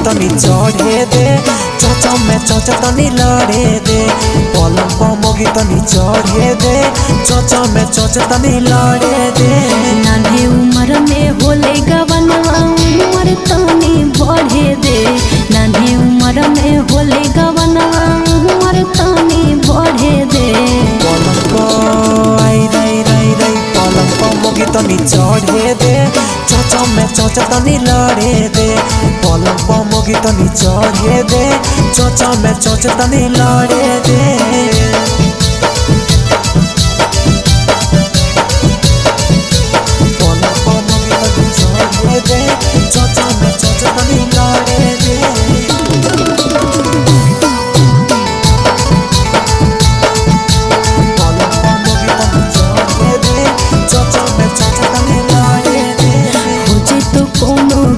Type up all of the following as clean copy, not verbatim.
तनी चढ़े दे चचा में चचा तनी लड़े दे पलंग पर मोगी तनी चढ़े दे चचा में चचा तनी लड़े दे। नान्हे उम्र में होले गवनवा उम्र तनी बढ़े दे नान्हे उम्र में होले गवनवा उम्र तनी बढ़े दे। पलंग पर आई रई रई रई पलंग पर मोगी तनी चढ़े दे चचा में चचा तनी लड़े दे पलंग पर मोगी तनी चढ़े दे चचा में चचा तनी लड़े दे।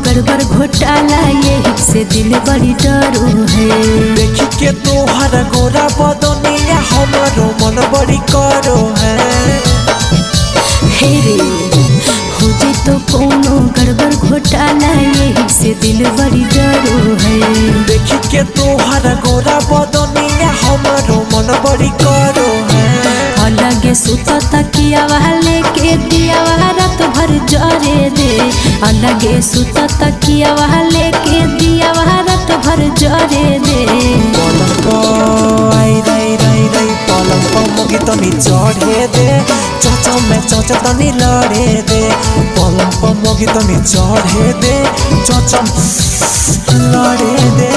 गड़बड़ घोटाला यही से दिल बड़ी डरो है। देखी के तोहर गोरा बदनिया हमारो मन बड़ी करो है। हे रे हो जे तो कोनो गड़बड़ घोटाला यही से दिल बड़ी डरो है। देखी के तोहर गोरा बदनिया हमारो मन बड़ी करो है। अलगे सुता तकिया वाले के दिया रात भर जरे दे अलगे सुता तकिया वाले के दिया रात भर जरे दे। पलंग पर आई रई रई रई पलंग पर मोगी तनी चढ़े दे चचा में चचा तनी लड़े दे पलंग पर मोगी तनी चढ़े दे चचा लड़े दे।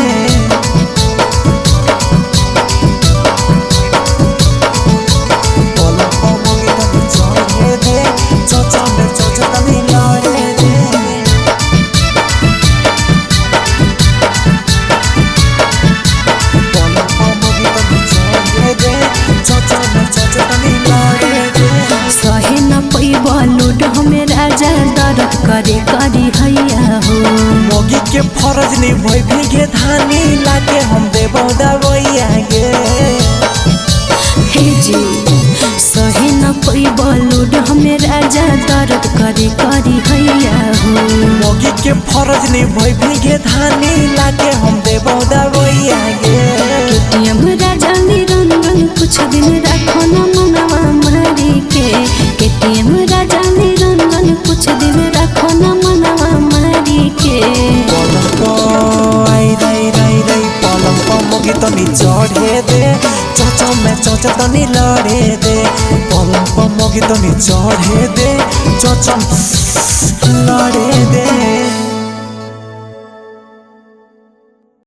लूट हमें राजा दर्द करे करी हैया हो। मोगी के फरज नहीं भई भीगे धानी लाके हम देबो दवैया गे। हे जी सही न कोई बलूड हमें राजा दर्द करे करी हैया हो। मोगी के फरज नहीं भई भीगे धानी लाके हम देबो दवैया गे। केटीएम राजा निरंजन कुछ दिन रखो न मनवा मारी के केटीएम राजा निरंजन कुछ दिन रखो न मनवा मारी के। पलंग पर आई रई रई रई पलंग पर मोगी तनी चढ़े दे चचा में चचा तनी लड़े दे पलंग पर मोगी तनी चढ़े दे चचा लड़े दे।